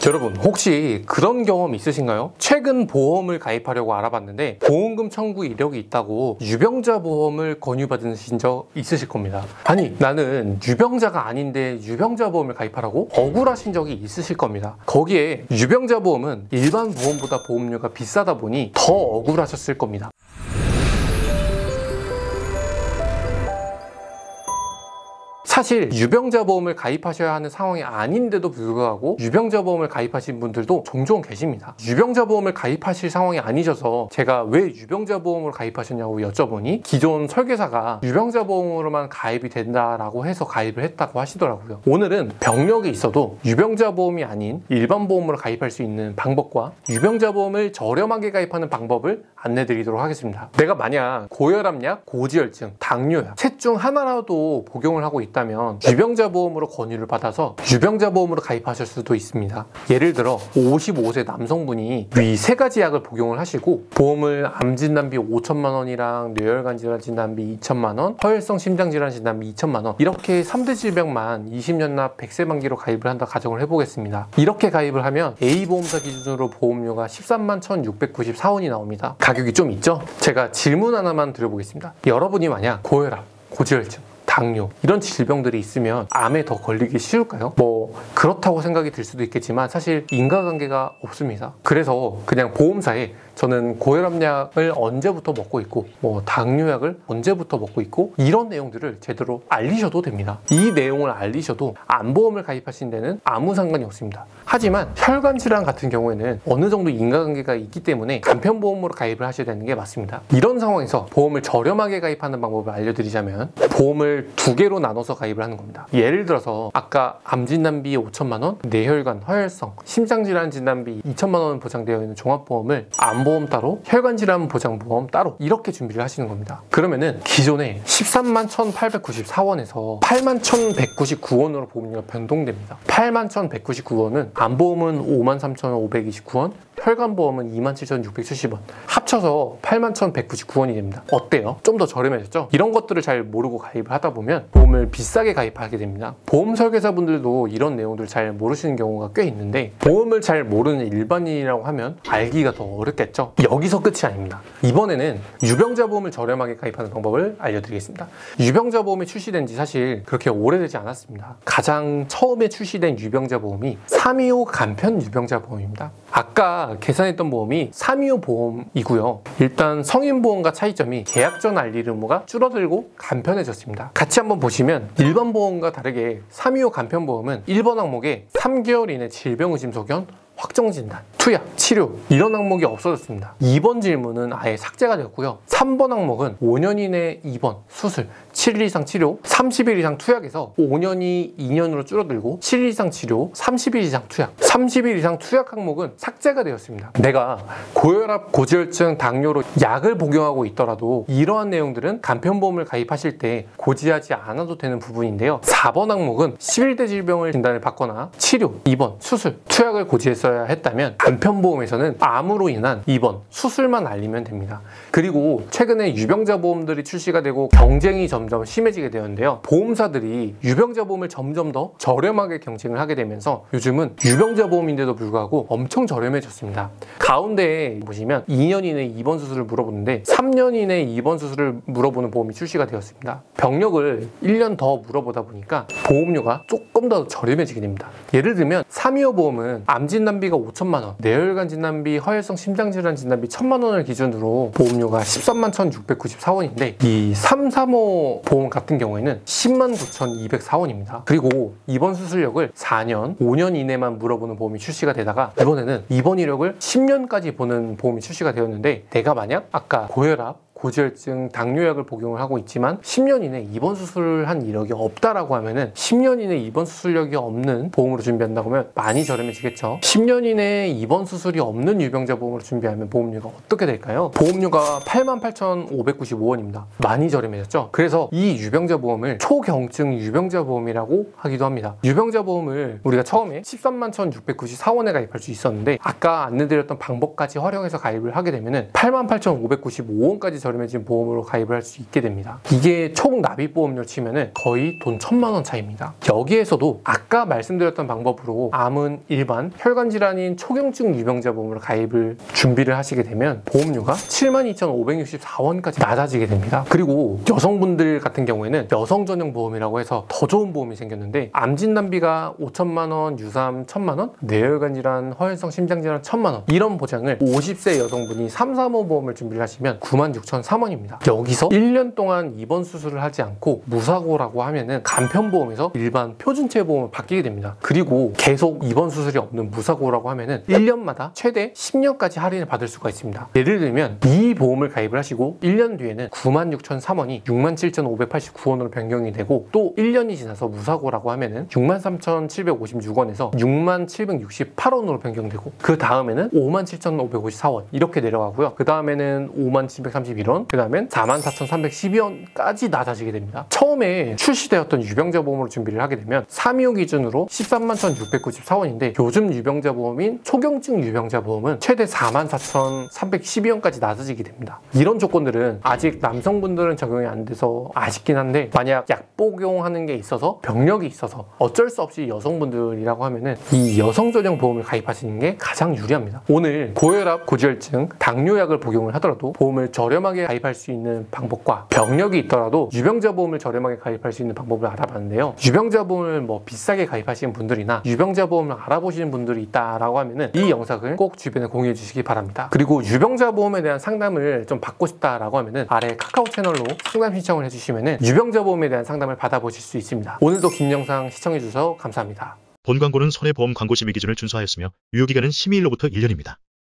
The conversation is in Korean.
여러분 혹시 그런 경험 있으신가요? 최근 보험을 가입하려고 알아봤는데 보험금 청구 이력이 있다고 유병자 보험을 권유받으신 적 있으실 겁니다. 아니 나는 유병자가 아닌데 유병자 보험을 가입하라고? 억울하신 적이 있으실 겁니다. 거기에 유병자 보험은 일반 보험보다 보험료가 비싸다 보니 더 억울하셨을 겁니다. 사실 유병자 보험을 가입하셔야 하는 상황이 아닌데도 불구하고 유병자 보험을 가입하신 분들도 종종 계십니다. 유병자 보험을 가입하실 상황이 아니셔서 제가 왜 유병자 보험으로 가입하셨냐고 여쭤보니 기존 설계사가 유병자 보험으로만 가입이 된다라고 해서 가입을 했다고 하시더라고요. 오늘은 병력이 있어도 유병자 보험이 아닌 일반 보험으로 가입할 수 있는 방법과 유병자 보험을 저렴하게 가입하는 방법을 안내드리도록 하겠습니다. 내가 만약 고혈압약, 고지혈증, 당뇨약 셋 중 하나라도 복용을 하고 있다면 유병자 보험으로 권유를 받아서 유병자 보험으로 가입하실 수도 있습니다. 예를 들어 55세 남성분이 위 세 가지 약을 복용을 하시고 보험을 암진단비 5천만 원이랑 뇌혈관 질환 진단비 2천만 원, 허혈성 심장질환 진단비 2천만 원 이렇게 3대 질병만 20년 납 100세 만기로 가입을 한다 가정을 해보겠습니다. 이렇게 가입을 하면 A보험사 기준으로 보험료가 13만 1,694원이 나옵니다. 가격이 좀 있죠? 제가 질문 하나만 드려보겠습니다. 여러분이 만약 고혈압, 고지혈증, 당뇨 이런 질병들이 있으면 암에 더 걸리기 쉬울까요? 그렇다고 생각이 들 수도 있겠지만 사실 인과관계가 없습니다. 그래서 그냥 보험사에 저는 고혈압약을 언제부터 먹고 있고 당뇨약을 언제부터 먹고 있고 이런 내용들을 제대로 알리셔도 됩니다. 이 내용을 알리셔도 암보험을 가입하신 데는 아무 상관이 없습니다. 하지만 혈관질환 같은 경우에는 어느 정도 인과관계가 있기 때문에 간편보험으로 가입을 하셔야 되는 게 맞습니다. 이런 상황에서 보험을 저렴하게 가입하는 방법을 알려드리자면 보험을 두 개로 나눠서 가입을 하는 겁니다. 예를 들어서 아까 암진단비 5천만 원, 뇌혈관, 허혈성, 심장질환 진단비 2천만 원 보장되어 있는 종합보험을 암보험 따로, 혈관질환 보장보험 따로 이렇게 준비를 하시는 겁니다. 그러면은 기존에 13만 1,894원에서 8만 1,199원으로 보험료가 변동됩니다. 8만 1,199원은 암보험은 5만 3,529원, 혈관보험은 27,670원 합쳐서 81,199원이 됩니다. 어때요? 좀 더 저렴해졌죠? 이런 것들을 잘 모르고 가입을 하다 보면 보험을 비싸게 가입하게 됩니다. 보험 설계사분들도 이런 내용들을 잘 모르시는 경우가 꽤 있는데 보험을 잘 모르는 일반인이라고 하면 알기가 더 어렵겠죠? 여기서 끝이 아닙니다. 이번에는 유병자 보험을 저렴하게 가입하는 방법을 알려드리겠습니다. 유병자 보험이 출시된 지 사실 그렇게 오래되지 않았습니다. 가장 처음에 출시된 유병자 보험이 325 간편 유병자 보험입니다. 아까 계산했던 보험이 325 보험이고요. 일단 성인보험과 차이점이 계약 전 알릴 의무가 줄어들고 간편해졌습니다. 같이 한번 보시면 일반 보험과 다르게 325 간편보험은 1번 항목에 3개월 이내 질병의심 소견, 확정진단, 투약, 치료 이런 항목이 없어졌습니다. 2번 질문은 아예 삭제가 되었고요. 3번 항목은 5년 이내 입원, 수술, 7일 이상 치료, 30일 이상 투약에서 5년이 2년으로 줄어들고 7일 이상 치료, 30일 이상 투약, 30일 이상 투약 항목은 삭제가 되었습니다. 내가 고혈압, 고지혈증, 당뇨로 약을 복용하고 있더라도 이러한 내용들은 간편보험을 가입하실 때 고지하지 않아도 되는 부분인데요. 4번 항목은 11대 질병을 진단을 받거나 치료, 입원, 수술, 투약을 고지했어야 했다면 간편보험에서는 암으로 인한 입원, 수술만 알리면 됩니다. 그리고 최근에 유병자 보험들이 출시가 되고 경쟁이 점점 심해지게 되었는데요. 보험사들이 유병자 보험을 점점 더 저렴하게 경쟁을 하게 되면서 요즘은 유병자 보험인데도 불구하고 엄청 저렴해졌습니다. 가운데에 보시면 2년 이내 입원 수술을 물어보는데 3년 이내 입원 수술을 물어보는 보험이 출시가 되었습니다. 병력을 1년 더 물어보다 보니까 보험료가 조금 더 저렴해지게 됩니다. 예를 들면 325 보험은 암진단비가 5천만 원, 뇌혈관 진단비, 허혈성 심장질환 진단비 1,000만 원을 기준으로 보험료가 13만 1,694원인데 이 335 보험 같은 경우에는 10만 9,204원입니다. 그리고 입원 수술력을 4년, 5년 이내만 물어보는 보험이 출시가 되다가 이번에는 입원 이력을 10년까지 보는 보험이 출시가 되었는데 내가 만약 아까 고혈압, 고지혈증, 당뇨약을 복용을 하고 있지만 10년 이내 입원 수술을 한 이력이 없다라고 하면은 10년 이내 입원 수술력이 없는 보험으로 준비한다고 하면 많이 저렴해지겠죠. 10년 이내에 입원 수술이 없는 유병자 보험으로 준비하면 보험료가 어떻게 될까요? 보험료가 88,595원입니다. 많이 저렴해졌죠. 그래서 이 유병자 보험을 초경증 유병자 보험이라고 하기도 합니다. 유병자 보험을 우리가 처음에 13만 1,694원에 가입할 수 있었는데 아까 안내드렸던 방법까지 활용해서 가입을 하게 되면은 88,595원까지 저렴해집니다. 저렴해진 보험으로 가입을 할 수 있게 됩니다. 이게 총 납입보험료 치면은 거의 돈 1,000만 원 차이입니다. 여기에서도 아까 말씀드렸던 방법으로 암은 일반, 혈관질환인 초경증 유병자 보험으로 가입을 준비를 하시게 되면 보험료가 72,564원까지 낮아지게 됩니다. 그리고 여성분들 같은 경우에는 여성 전용 보험이라고 해서 더 좋은 보험이 생겼는데 암 진단비가 5천만 원, 유사암 1,000만 원, 뇌혈관 질환, 허혈성 심장질환 1,000만 원 이런 보장을 50세 여성분이 335 보험을 준비를 하시면 96,003원입니다. 여기서 1년 동안 입원 수술을 하지 않고 무사고라고 하면은 간편보험에서 일반 표준체 보험을 바뀌게 됩니다. 그리고 계속 입원 수술이 없는 무사고라고 하면은 1년마다 최대 10년까지 할인을 받을 수가 있습니다. 예를 들면 이 보험을 가입을 하시고 1년 뒤에는 96,003원이 67,589원으로 변경이 되고 또 1년이 지나서 무사고라고 하면은 63,756원에서 67,68원으로 변경되고 그 다음에는 57,554원 이렇게 내려가고요. 그 다음에는 57,731원, 그 다음엔 44,312원까지 낮아지게 됩니다. 처음에 출시되었던 유병자 보험으로 준비를 하게 되면 325 기준으로 131,694원인데 요즘 유병자 보험인 초경증 유병자 보험은 최대 44,312원까지 낮아지게 됩니다. 이런 조건들은 아직 남성분들은 적용이 안 돼서 아쉽긴 한데 만약 약 복용하는 게 있어서 병력이 있어서 어쩔 수 없이 여성분들이라고 하면은 이 여성 전용 보험을 가입하시는 게 가장 유리합니다. 오늘 고혈압, 고지혈증, 당뇨약을 복용을 하더라도 보험을 저렴하게 가입할 수 있는 방법과 병력이 있더라도 유병자 보험을 저렴하게 가입할 수 있는 방법을 알아봤는데요. 유병자 보험을 뭐 비싸게 가입하시는 분들이나 유병자 보험을 알아보시는 분들이 있다라고 하면은 이 영상을 꼭 주변에 공유해 주시기 바랍니다. 그리고 유병자 보험에 대한 상담을 좀 받고 싶다라고 하면은 아래 카카오 채널로 상담 신청을 해주시면은 유병자 보험에 대한 상담을 받아보실 수 있습니다. 오늘도 긴 영상 시청해 주셔서 감사합니다. 본 광고는 손해보험 광고 심의 기준을 준수하였으며 유효기간은 심의일로부터 1년입니다.